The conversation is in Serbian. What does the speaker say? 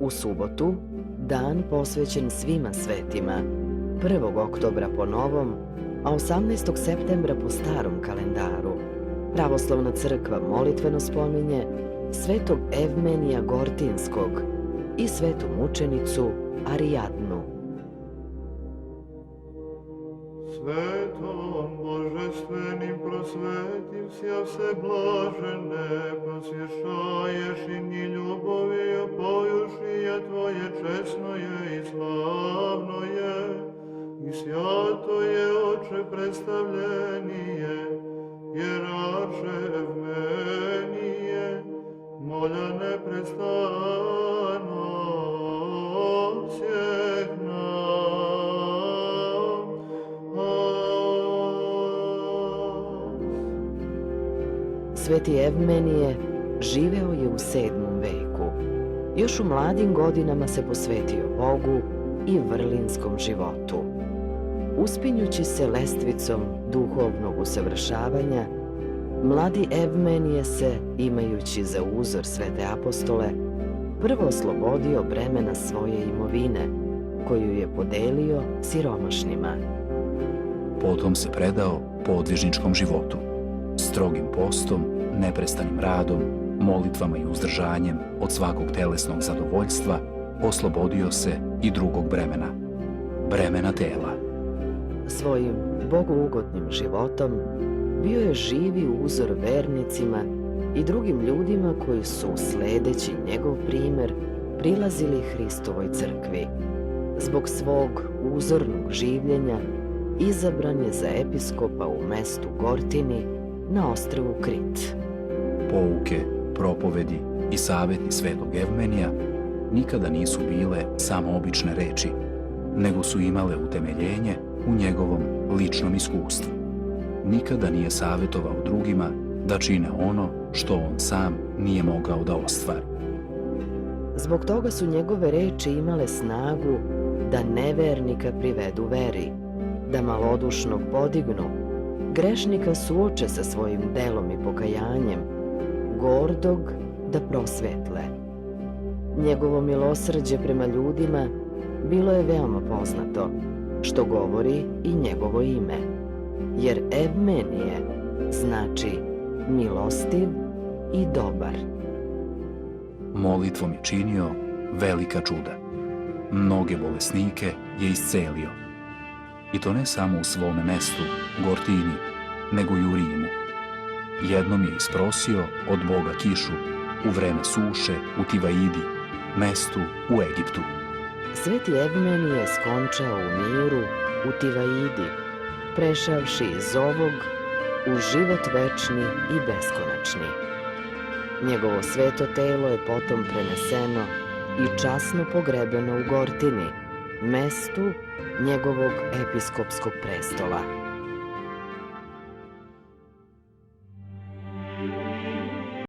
U subotu, dan posvećen svima svetima, 1. oktobra po novom, a 18. septembra po starom kalendaru, Pravoslavna crkva molitveno spominje svetog Evmenija Gortinskog i svetu mučenicu Arijadnu. Svetom božestvenim prosvetim sja se blažene, prosvješaješ i ni ljubovi opojušije Tvoje česno je i slavno je, i sjato je oče predstavljenije, jerače Evmenije, molja neprestano sjeh Sveti Evmenije živeo je u 7. veku. Još u mladim godinama se posvetio Bogu i vrlinskom životu. Uspinjući se lestvicom duhovnog usavršavanja, mladi Evmenije se, imajući za uzor svete apostole, prvo oslobodio bremena svoje imovine, koju je podelio siromašnima. Potom se predao podvižničkom životu, strogim postom, neprestanim radom, molitvama i uzdržanjem od svakog telesnog zadovoljstva, oslobodio se i drugog bremena tela. Svojim bogougodnim životom bio je živi uzor vernicima i drugim ljudima koji su, sledeći njegov primer, prilazili Hristovoj crkvi. Zbog svog uzornog življenja izabran je za episkopa u mestu Gortini na ostrvu Krit. Pouke, propovedi i saveti svetog Evmenija nikada nisu bile samo obične reči, nego su imale utemeljenje u njegovom ličnom iskustvu. Nikada nije savetovao drugima da čine ono što on sam nije mogao da ostvari. Zbog toga su njegove reči imale snagu da nevernika privedu veri, da malodušnog podignu, grešnika suoče sa svojim delom i pokajanjem, gordog da prosvetle. Njegovo milosrđe prema ljudima bilo je veoma poznato, što govori i njegovo ime, jer Evmenije znači milostiv i dobar. Molitvom je činio velika čuda. Mnoge bolesnike je iscelio. I to ne samo u svome mestu, Gortini, nego i u Rimu. Jednom je isprosio od Boga kišu u vreme suše u Tivaidi, mestu u Egiptu. Sveti Evmenije je skončao u miru u Tivaidi, prešavši iz ovog u život večni i beskonačni. Njegovo sveto telo je potom preneseno i časno pogrebeno u Gortini, mestu njegovog episkopskog prestola.